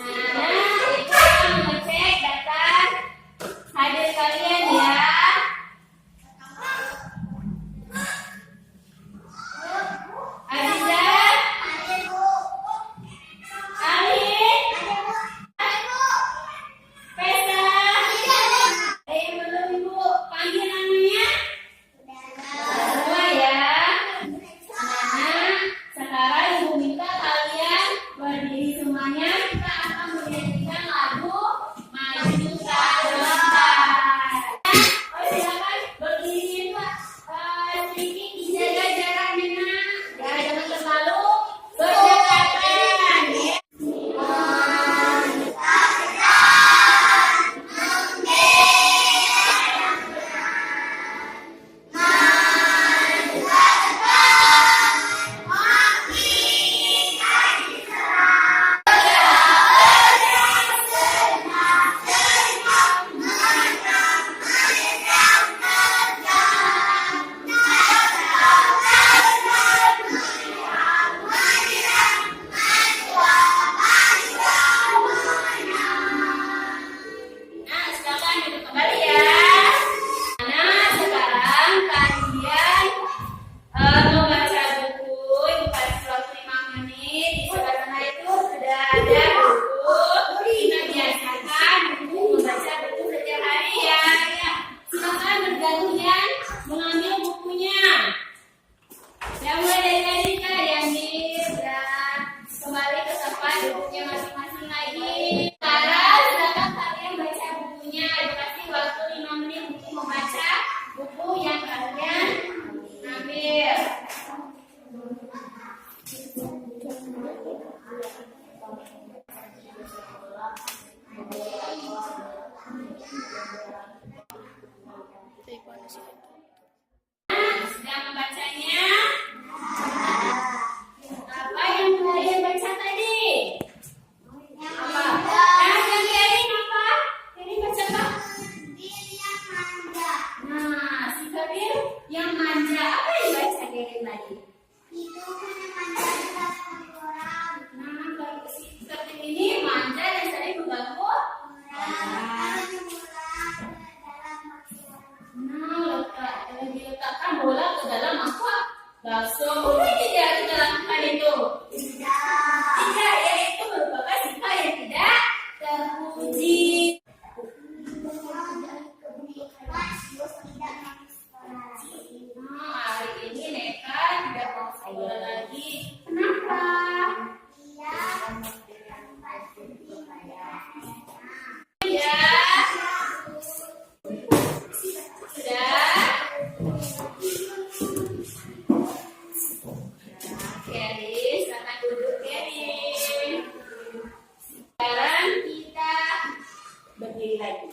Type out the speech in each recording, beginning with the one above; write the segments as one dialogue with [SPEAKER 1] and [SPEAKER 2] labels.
[SPEAKER 1] Nah, itu kita mengecek data hadir kalian ya. Aziza, Alin, Pesta, belum Ibu panggil namanya? Semua ya. Anak-anak, sekarang Ibu minta kalian berdiri semuanya. Kita akan menyanyikan lagu Maju Terlepas. Oh silakan berdiri Pak. Sedikit dijaga jaraknya nak. Ya jangan terlalu berdekatan. Ya. Nah, silakan duduk kembali ya. Nah, sekarang kalian membaca buku. Ibu kasih waktu 5 menit. Di sebelah sana itu sudah ada buku. Kita biasakan buku membaca buku setiap hari ya. Ya. Silakan bergantian mengambil bukunya. Ya, mulai dari tadi kita diambil dan kembali ke tempat duduknya masing-masing lagi. Sekarang silakan kalian baca bukunya. Dikasih waktu 5 menit untuk membaca buku yang kalian ambil. Sudah membacanya? Apa yang kalian baca tadi? Apa? Yang Kevin apa? Kevin baca apa? Nah, si Kevin yang manja. Apa yang baca Kevin tadi? Nah, kalau si Kevin ini manja dan sering mengganggu orang. Nah, diletakkan bola ke dalam mangkok bakso. Boleh tidak kita lakukan itu? Tidak, yaitu merupakan sifat yang tidak terpuji. Nah, hari ini Neka tidak mau sekolah lagi. Kenapa? Ya. Sudah. Keri, silakan duduk Keri. Sekarang kita berdiri lagi.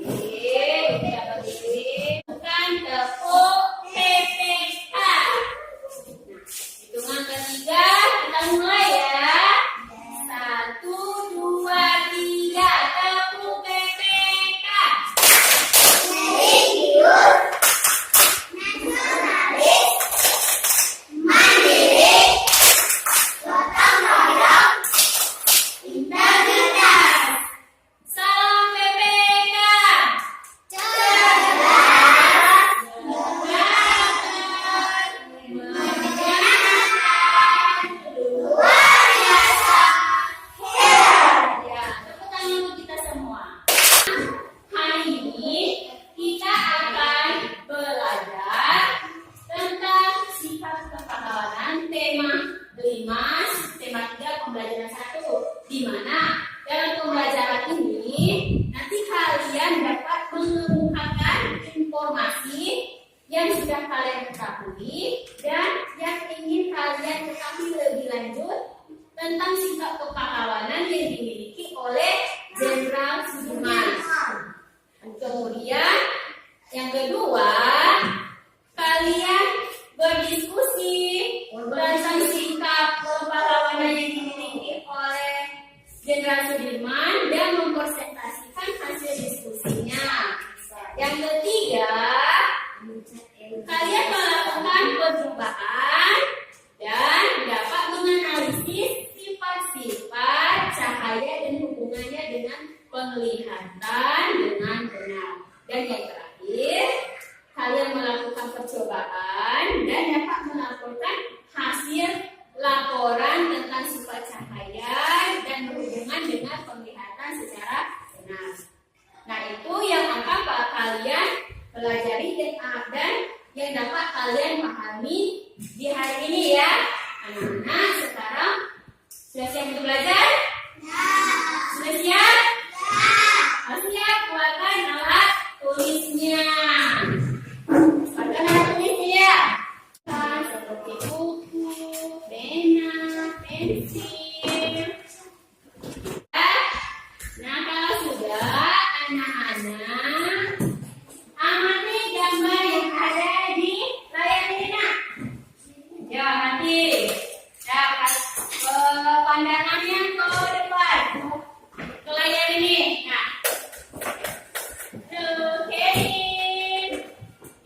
[SPEAKER 1] Kita berdiri. Bukan tepuk PPK. Hitungan ketiga, kita mulai ya. 1, 2, 3, tepuk PPK. Salam PPK. Ya, tepuk tangan untuk kita semua. Hari ini kita akan belajar tentang sifat kepahlawanan tema 5, tema 3 pembelajaran 1, di mana dalam pembelajaran ini nanti kalian dapat mengemukakan informasi yang sudah kalian ketahui dan yang ingin kalian ketahui lebih lanjut tentang sifat kepahlawanan yang dimiliki oleh Jenderal Sudirman. Kemudian yang kedua, kalian berdiskusi tentang sikap kepahlawanan yang dimiliki oleh Jenderal Sudirman dan mempresentasikan hasil diskusinya. Yang ketiga, kalian melakukan perjumpaan dan dapat menganalisis sifat-sifat cahaya penglihatan dengan benar. Dan yang terakhir, kalian melakukan percobaan dan dapat melaporkan hasil laporan tentang sifat cahaya dan berhubungan dengan penglihatan secara benar. Nah, itu yang akan kalian pelajari dan yang dapat kalian pahami di hari ini ya. Anak-anak, sekarang sudah siap untuk belajar? Ya. Sudah siap? Ya. Harus siap, keluarkan alat tulisnya. Keluarkan alat tulisnya ya. Seperti buku, pena, pensil. Nah, kalau sudah, anak-anak amati gambar yang ada di layar ini. Nah, ya amati. Ya, pandangannya ke depan, ke layar ini. Nah, oke.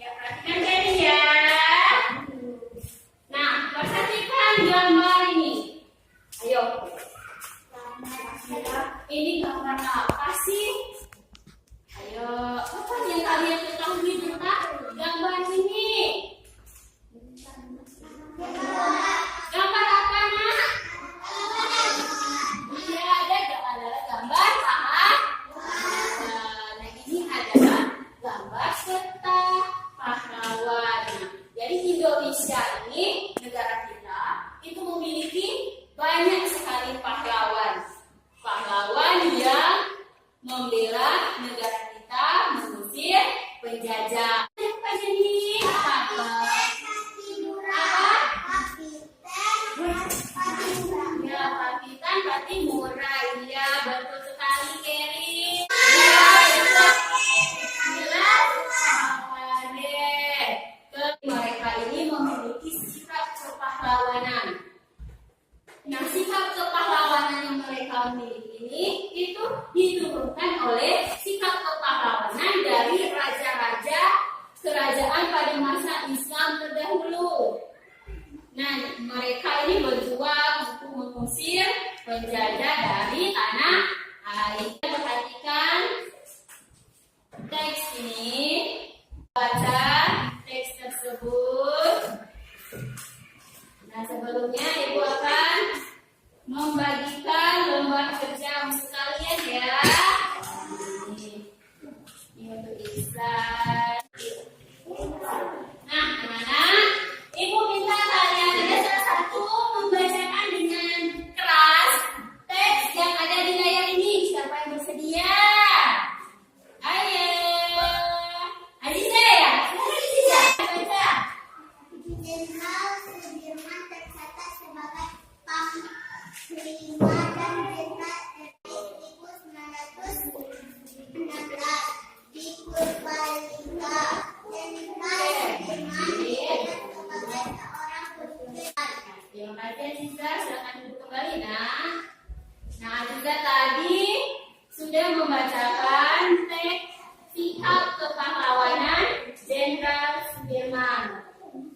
[SPEAKER 1] Ya, perhatikan tadi ya. Nah, perhatikan gambar ini. Ayo. Ini gambar apa sih? Ayo, apa yang kalian ketahui tentang gambar ini? Gambar apa, Nak? Iya, ada gambar pahlawan. Nah, ini adalah gambar peta pahlawan. Jadi Indonesia ini, negara kita, itu memiliki banyak sekali pahlawan. Pahlawan yang membela negara kita mengusir penjajah. Apa jadi? Apa? Ya, Pakitan, Patimura. Iya, betul sekali, Keri. Ya, itu jelas. Apa deh? Mereka ini memiliki sikap kepahlawanan. Nah, sikap kepahlawanan yang mereka miliki ini itu diturunkan oleh sikap kepahlawanan dari raja-raja kerajaan pada masa Islam terdahulu. Nah, mereka ini berjuang untuk mengusir penjajah dari tanah air. Perhatikan teks ini, baca teks tersebut. Nah, sebelumnya Ibu akan membagikan lembar kerja untuk kalian ya. Ini untuk Ihsan. Nah, anak-anak, Ibu minta kalian ada salah satu membacakan dengan keras teks yang ada di layar ini. Siapa yang bersedia? Ayo. Aziza ya? Aziza, baca.
[SPEAKER 2] Jenderal Sudirman tercatat sebagai Panglima dan Jenderal RI 1916 di Purbalingga. Jenderal Sudirman tercatat sebagai seorang pemimpin.
[SPEAKER 1] Terima kasih Aziza, silakan duduk kembali nak. Nah, Aziza tadi sudah membacakan teks sikap kepahlawanan Jenderal Sudirman.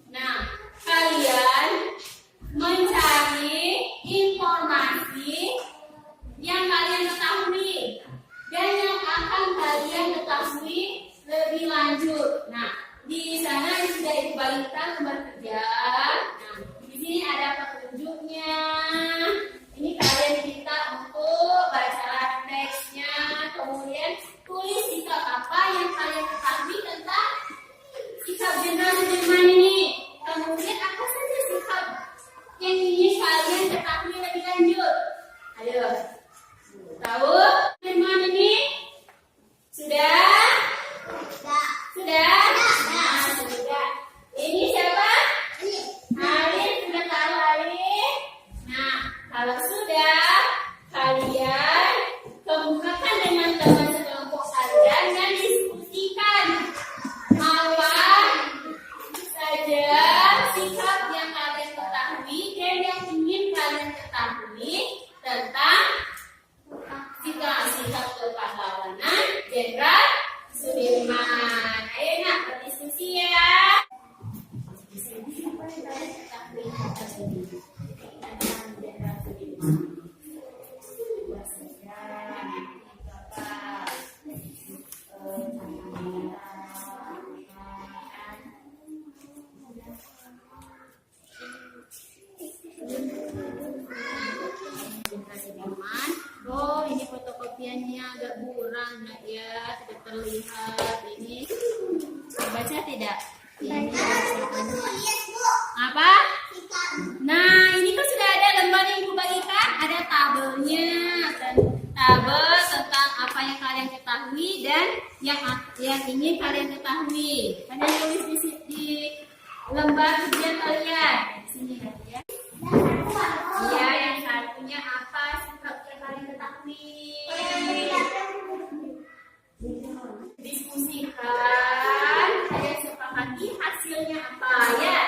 [SPEAKER 1] Nah, kalian mencari informasi yang kalian ketahui dan yang akan kalian ketahui lebih lanjut. Nah, di sana sudah dibagikan lembar kerja. Nah, di sini ada petunjuknya. Ini kalian diminta untuk baca teksnya, kemudian tulis sikap apa yang kalian ketahui tentang sikap Jenderal Sudirman ini. Kemudian apa saja sikap yang ingin kalian ketahui lebih lanjut? Ayo, tahu Sudirman ini? Sudah? Sudah? Nah, sudah. Ini siapa? Alif. Sudah tahu Alif? Nah, kalau sudah, kalian kemukakan dengan teman sekelompok kalian dan diskusikan apa saja sikap yang kalian ketahui dan yang ingin kalian ketahui tentang sikap agak buram nak ya, tidak terlihat. Ini baca tidak? Ini
[SPEAKER 2] Lihat Bu.
[SPEAKER 1] apa? Nah, ini kan sudah ada lembar yang Ibu bagikan, ada tabelnya, tabel tentang apa yang kalian ketahui dan yang ingin kalian ketahui. Kalian tulis di lembar ujian kalian. Di sini nanti ya. Iya, yang satunya apa yang kalian ketahui? Diskusikan, kalian sepakati hasilnya apa ya?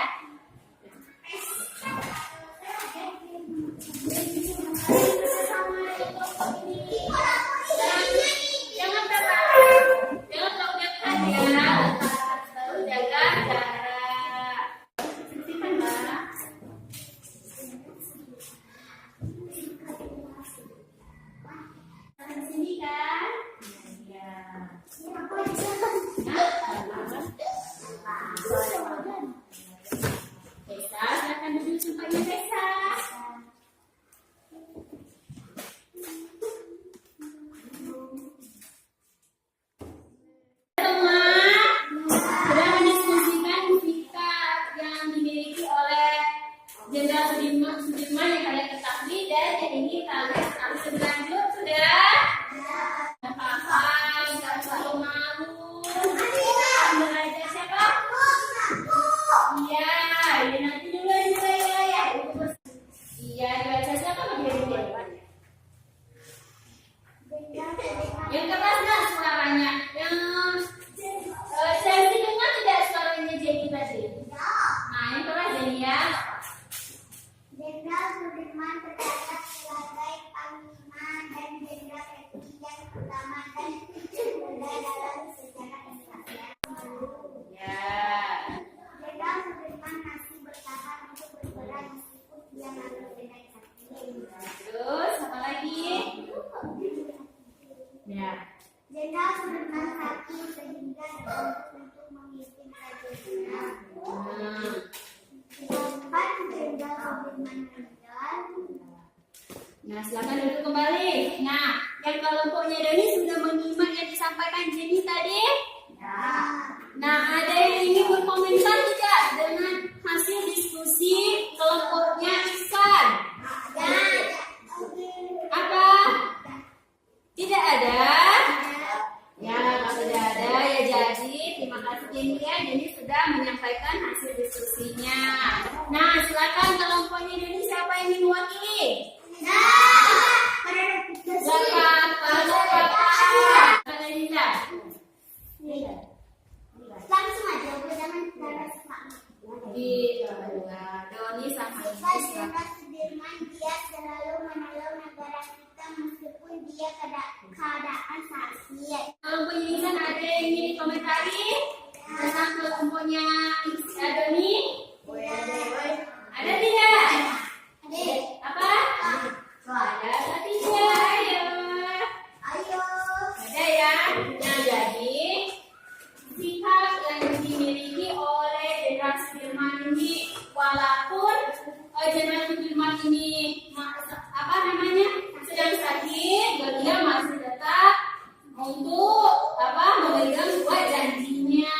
[SPEAKER 1] Jangan terlalu dekat ya, selalu jaga jarak. Kan Mbak? Di sini kan? Ya. Tessa, silakan duduk tempatnya Tessa. Semua sudah mendiskusikan sikap yang dimiliki oleh Jenderal Sudirman yang kalian ketahui dan yang ingin kalian ketahui lebih lanjut sudah? Paham, jangan selalu malu. Belajar siapa? Iya, ya nanti dulu ya. Iya, dibaca siapa kemudian? Yang keras nggak suaranya? Yang saya dengar tidak suaranya Jenny tadi? Nah, yang keras Jenny ya.
[SPEAKER 2] Jenderal Sudirman tercatat sebagai panglima dan jenderal tertinggi yang pertama dan termuda dalam sejarah Indonesia.
[SPEAKER 1] Ya.
[SPEAKER 2] Jenderal Sudirman masih bertahan untuk berperang meskipun dia lalu berdaya sakit.
[SPEAKER 1] Terus apa lagi? Ya.
[SPEAKER 2] Jenderal Sudirman sakit sehingga dibentuk untuk memimpin prajuritnya. Sedangkan Jenderal Sudirman meninggal.
[SPEAKER 1] Nah, silakan duduk kembali. Nah, yang kelompoknya Doni sudah menyimak yang disampaikan Jenny tadi. Nah, ada yang ingin berkomentar tidak dengan hasil diskusi kelompoknya Ihsan? Apa? Tidak ada? Ya, kalau tidak ada ya jadi terima kasih Jenny ya. Jenny sudah menyampaikan hasil diskusinya. Nah, silakan kelompoknya Doni siapa yang ingin mewakili?
[SPEAKER 2] Langsung aja, udah jangan
[SPEAKER 1] Di Doni sama
[SPEAKER 2] Jenderal Sudirman dia selalu menolong negara kita meskipun dia keadaan sakit.
[SPEAKER 1] kelompok Ihsan ada yang ingin dikomentari tentang kelompoknya Doni? Ada tidak? Apa? Ada atau tidak? Ayo. Ada ya. Nah, jadi sikap yang dimiliki oleh Jenderal Sudirman ini, walaupun Jenderal Sudirman ini apa namanya sedang sakit, dia masih tetap untuk memegang dua janjinya.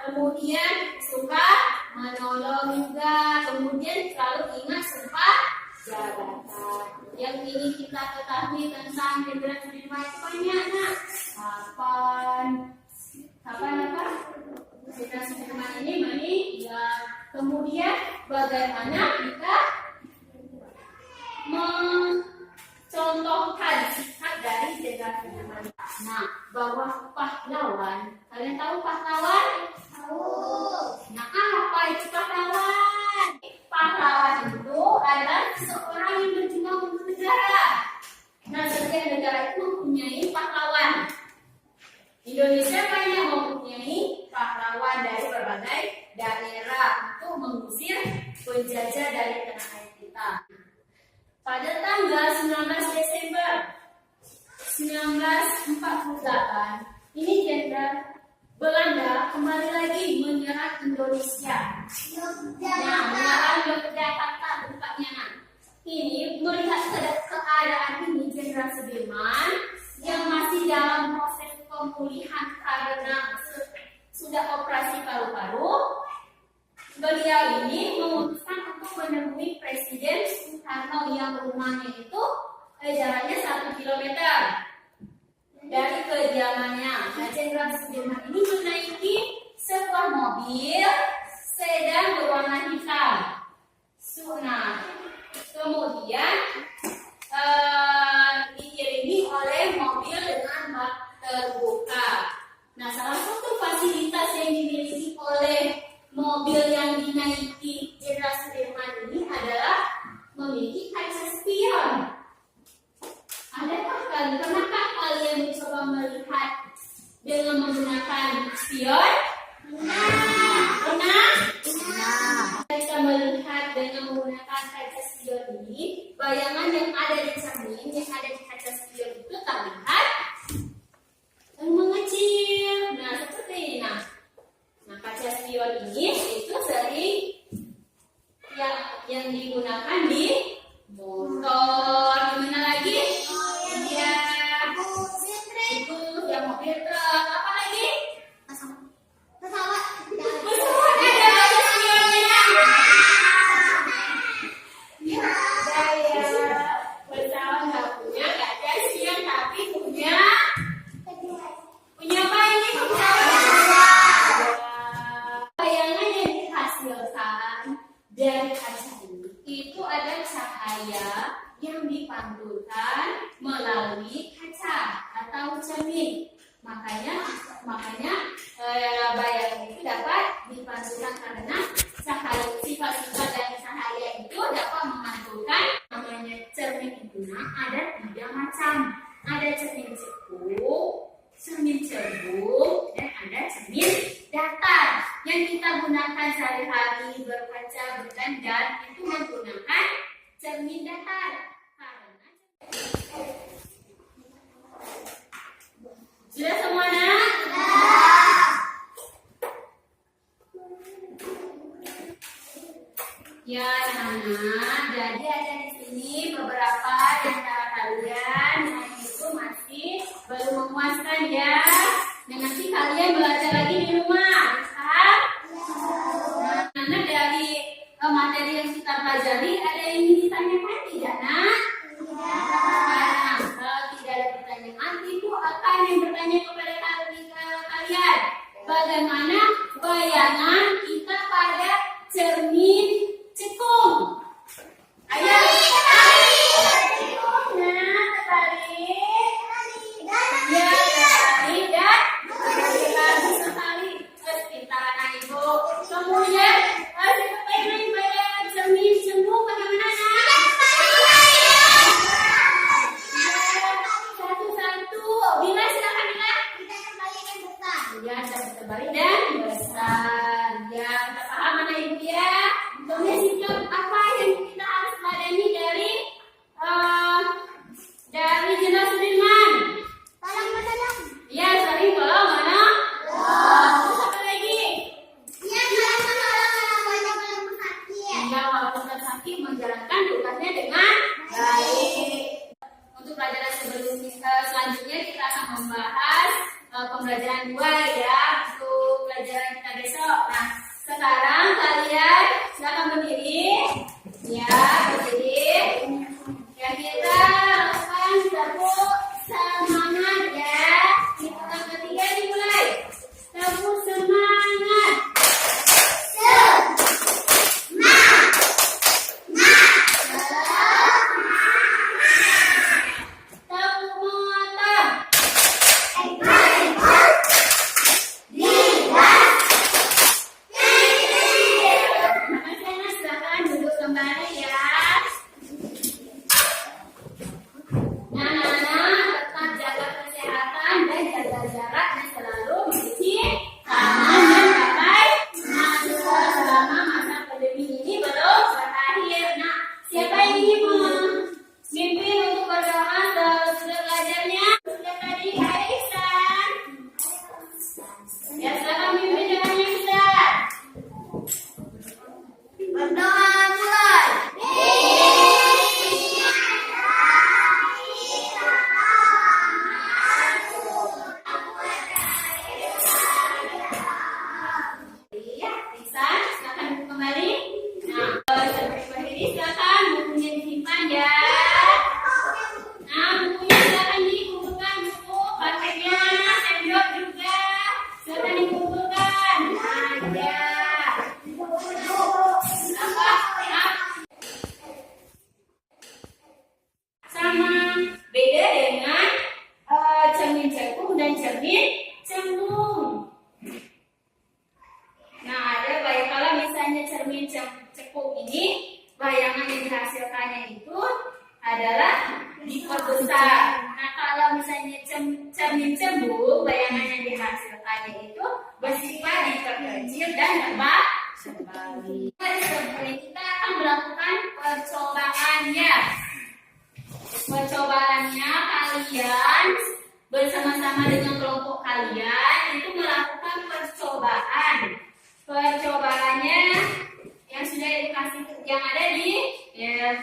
[SPEAKER 1] Kemudian suka menolong juga. Kemudian selalu ingat sumpah jabatan. Yang ini kita ketahui tentang Jenderal Sudirman itu banyak nak. Kapan Jenderal Sudirman ini meninggal. Kemudian bagaimana kita mencontohkan sikap dari Jenderal Sudirman. Nah, bahwa pahlawan, kalian tahu pahlawan? Nah, apa itu pahlawan? Pahlawan itu adalah seorang yang berjuang untuk negara. Nah, setiap negara itu mempunyai pahlawan. Indonesia banyak mempunyai pahlawan dari berbagai daerah untuk mengusir penjajah dari tanah air kita. Pada tanggal 19 Desember 1948, ini Jenderal Belanda kembali lagi menyerang Indonesia. Nah, menyerang Yogyakarta tempatnya. Ini melihat keadaan ini Jenderal Sudirman yang masih pemulihan karena sudah operasi paru-paru, beliau ini memutuskan untuk menemui Presiden Soekarno yang rumahnya itu jaraknya 1 kilometer dari kediamannya. Nah, Jenderal Sudirman ini menaiki sebuah mobil sedan berwarna hitam. Nah, kemudian diiringi oleh mobil dengan bak terbuka. Nah, salah satu fasilitas yang dimiliki oleh mobil yang dinaiki Jenderal Sudirman ini adalah memiliki kaca spion. Pernahkah kalian mencoba melihat dengan menggunakan spion? Pernah? Kita melihat dengan menggunakan kaca spion ini, bayangan yang ada di cermin, yang ada di kaca spion itu terlihat mengecil. Nah, seperti ini. Nah, kaca spion ini itu sering yang digunakan di motor. Di mana lagi? Ya, itu yang mobil truk. Apa lagi? Pesawat ada kaca spionnya. Pesawat nggak punya kaca spion, tapi punya apa ini? Bayangan yang dihasilkan dari kaca ini itu ada cahaya yang dipantulkan melalui kaca atau cermin. Makanya bayangan itu dapat dipantulkan karena cahaya, sifat-sifat dari cahaya itu dapat memantulkan. Namanya cermin itu ada 3 macam. Ada cermin cekung, cermin cerbung, dan ada cermin datar. Yang kita gunakan sehari-hari berkaca berdandan itu menggunakan cermin datar. Sudah semuanya? Ya, anak-anak. Jadi ada di sini beberapa di antara kalian yang itu masih belum memuaskan ya. Dan nanti kalian belajar lagi di rumah. Karena dari materi yang kita pelajari ada yang ingin ditanyakan tidak, Nak? Nah, kalau tidak ada pertanyaan, ibu akan yang bertanya kepada kalian. Bagaimana bayangan kita pada cermin cekung? Ayo, nah, tertarik. Ya, tertarik dan tertarik sekali. Terus pintar anak ibu. Kemudian kita pengen bayangan cermin cekung bagaimana? Satu-satu. Bila silakan Bila.
[SPEAKER 2] Kita kembalikan besar.
[SPEAKER 1] Ya, kita terbalik dan besar. Ya, kita paham anak ibu ya. Kemudian sikap apa yang kita harus ladani dari Jenderal Sudirman?
[SPEAKER 2] Tolong menolong.
[SPEAKER 1] Ya, saling tolong mana? Terus apa lagi?
[SPEAKER 2] Ya, tolong menolong walaupun sakit.
[SPEAKER 1] Ya, walaupun sakit menjalankan tugasnya dengan baik. Untuk pelajaran selanjutnya kita akan membahas pembelajaran 2 ya, untuk pelajaran kita besok. Nah, sekarang kalian silakan berdiri. Ya, berdiri. Ya, kita lakukan tepuk semangat ya. Hitungan ketiga dimulai. Tepuk semangat. Tepuk mata. Makasih, silakan duduk kembali ya. Nah, kalau misalnya cermin cembung, bayangan yang dihasilkannya itu bersifat diperkecil dan dapat terbalik. Kita akan melakukan percobaannya. Percobaannya kalian bersama-sama dengan kelompok kalian itu melakukan percobaan. Percobaannya yang sudah dikasih yang ada di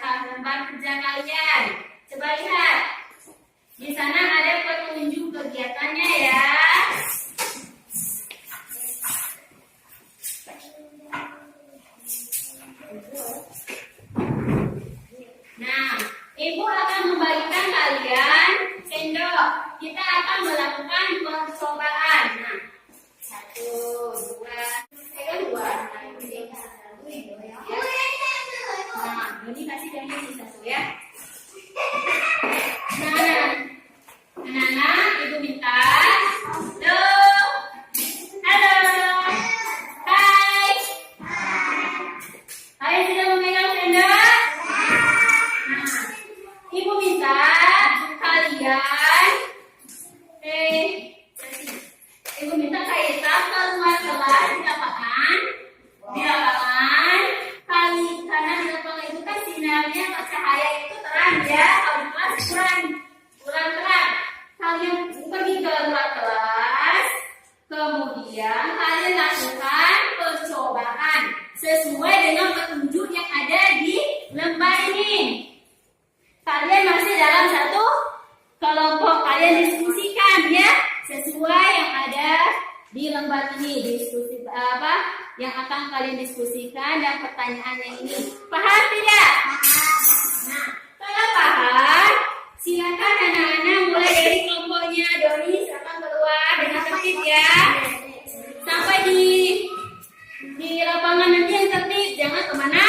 [SPEAKER 1] lembar kerja kalian. Coba lihat. Di sana ada petunjuk kegiatannya ya. Nah, Ibu akan membagikan kalian sendok. Kita akan melakukan percobaan. Nah, 1, 2, pegang 2. Nah, ini kasih yang ini 1 ya. Nah, Ibu minta. Halo. Hai. Hai, sudah memegang sendok? Nah, Ibu minta kalian Ibu minta kita keluar kelas di lapangan kali karena di lapangan itu kan sinarnya atau cahaya itu terang ya, kalau di kelas kurang terang. Kalian pergi ke luar kelas, kemudian kalian lakukan percobaan sesuai dengan petunjuk yang ada di lembar ini. Kalian masih dalam satu kelompok, kalian diskusikan ya sesuai yang ada di lembar ini. Diskusi apa yang akan kalian diskusikan dan pertanyaannya ini. Paham tidak? Nah, kalau paham, silakan anak-anak mulai dari kelompoknya. Doni silakan keluar dengan tertib ya. Sampai di lapangan nanti yang tertib, jangan kemana.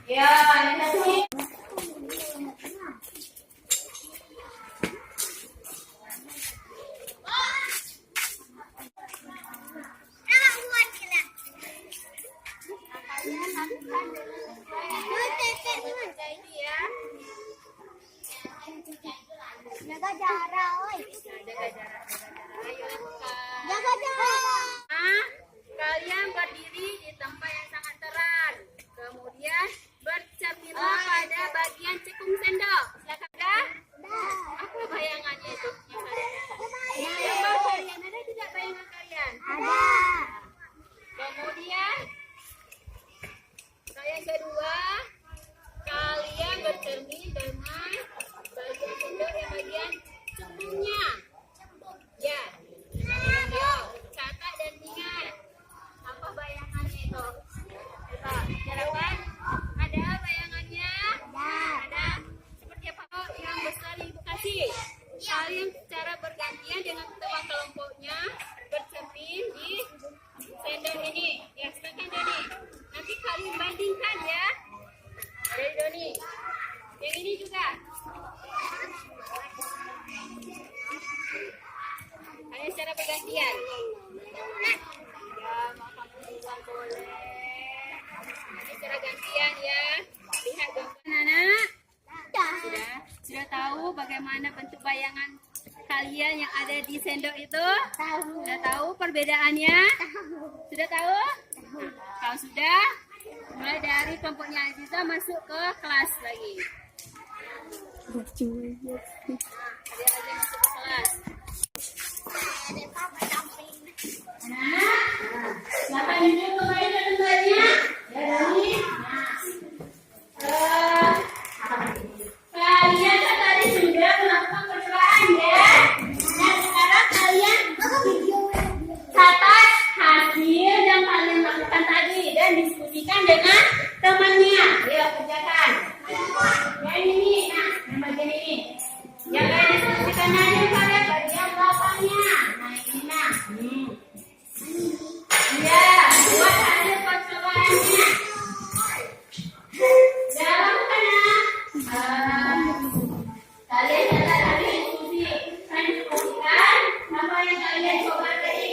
[SPEAKER 1] Ya, yang tertib.
[SPEAKER 2] Jaga jarak, oi.
[SPEAKER 1] Jaga jarak. Ayo lakukan.
[SPEAKER 2] Jaga jarak.
[SPEAKER 1] Kalian berdiri di tempat yang sangat terang. Kemudian bercerminlah pada bagian cekung sendok. Silakan dah. Apa bayangannya itu? Gambar kalian ada tidak bayangan kalian?
[SPEAKER 2] Ada.
[SPEAKER 1] Kemudian yang kedua, kalian bercermin dengan bagian sendok yang bagian cembungnya. Ya. Catat dan ingat. Apa bayangannya itu? Coba, silakan. Ada bayangannya? Ada. Seperti apa yang besar yang Ibu kasih? Kalian secara bergantian dengan teman kelompoknya bercermin di sendok ini. Ya, silakan Doni. Nanti kalian bandingkan ya. Dari Doni. Yang ini juga. Kalian secara bergantian. Ya, makan bukan boleh. Nanti secara gantian ya. Lihat gambar anak. Sudah tahu bagaimana bentuk bayangan kalian yang ada di sendok itu?
[SPEAKER 2] Tahu.
[SPEAKER 1] Sudah tahu perbedaannya? Sudah tahu? Kalau sudah, mulai dari kelompoknya Aziza masuk ke kelas lagi. Dia aja masuk ke kelas. Siapa yang duduk kembali ke tempatnya? Ya, Dani. Kalian kan tadi sudah melakukan percobaan ya. Dan sekarang kalian catat hasil yang kalian lakukan tadi dan diskusikan dengan temannya. Ya, kerjakan. Yang ini, nah, yang bagian ini. Yang kalian diskusikan aja pada bagian belakangnya. Nah, ini nah. Ya, buat hasil percobaannya. Jangan lupa nah. Kalian catat tadi diskusi. Kalian diskusikan apa yang kalian coba tadi.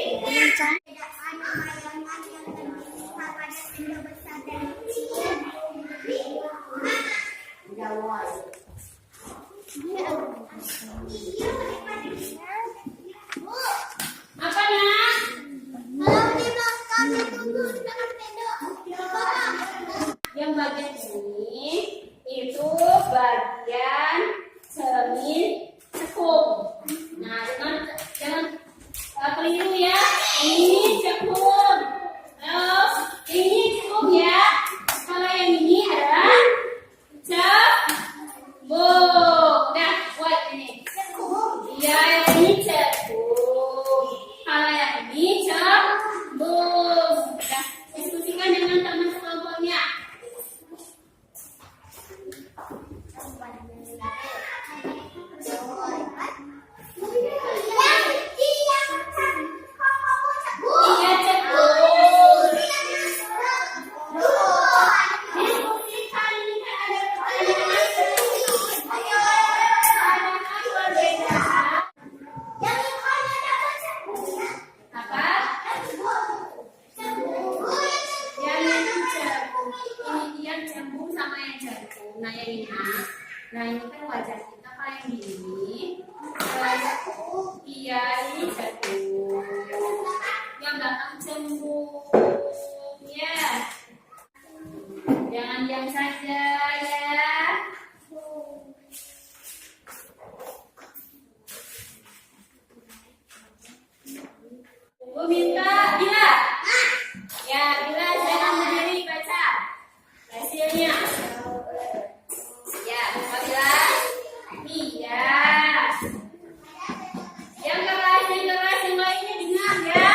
[SPEAKER 1] Apa nak?
[SPEAKER 2] Kalau di belakang ditunggu di belakang tenda.
[SPEAKER 1] Yang bagian ini itu bagian cermin cekung. Nah, jangan keliru ya. Ini cekung. Terus ini cekung ya. Kalau yang ini adalah cebung. Udah buat ini. Iya, yang ini cekung. Kalau yang ini cebung. Udah diskusikan dengan teman sekelompoknya. Iya cekung. Diskusikan ini kan ada pertanyaan berbeda. Apa? Yang ini cebung. Ini yang cebung sama yang cekung. Nah yang ini nah ini kan wajah kita kayak gini. Iya ini cebung. Yang belakang cembung. Ya. Jangan diam saja ya. Ibu minta Bila. Ya, Bila jangan berdiri baca hasilnya. Ya, Kak Bila. Iya. Yang keras yang lainnya dengar ya.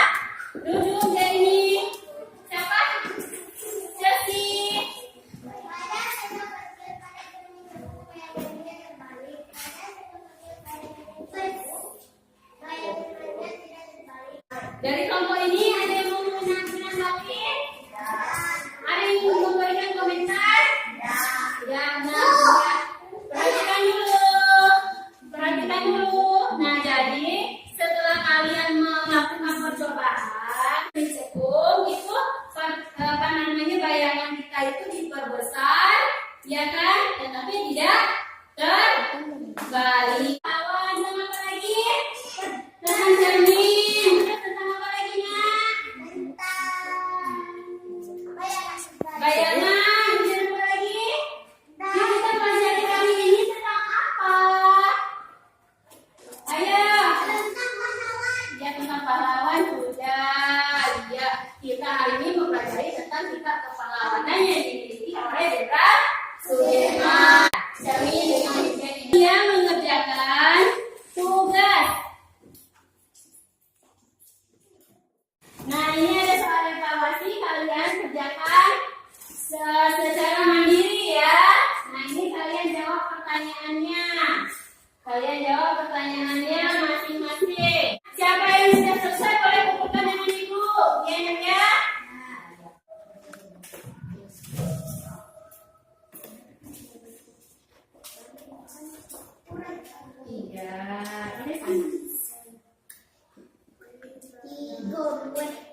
[SPEAKER 1] Duduk dari ini. Siapa? Ceci. Dari kelompok ini ada yang mau menanggapi? Ada yang mau memberikan komentar? Ya, perhatikan dulu. Nah, jadi setelah kalian melakukan percobaan mencekung itu apa namanya bayangan kita itu diperbesar, ya kan? Tetapi tidak terbalik. Awan sama apa lagi? Tentang cermin. Tentang apa lagi nak? Bayangan. Tentang apa lagi? Nah, kita pelajari kali ini tentang apa? Ayo. Ya tentang pahlawan sudah. Ya kita hari ini mempelajari tentang sifat kepahlawanan yang dimiliki oleh Jenderal Sudirman. Cermin dengan dia mengerjakan tugas. Nah ini ada soal evaluasi kalian kerjakan secara mandiri ya. Nah ini kalian jawab pertanyaannya. Kalian jawab pertanyaannya masing-masing. Siapa yang sudah selesai boleh kumpulkan dengan ibu. Ya ya. Iya, ini sama.
[SPEAKER 2] 3, 2,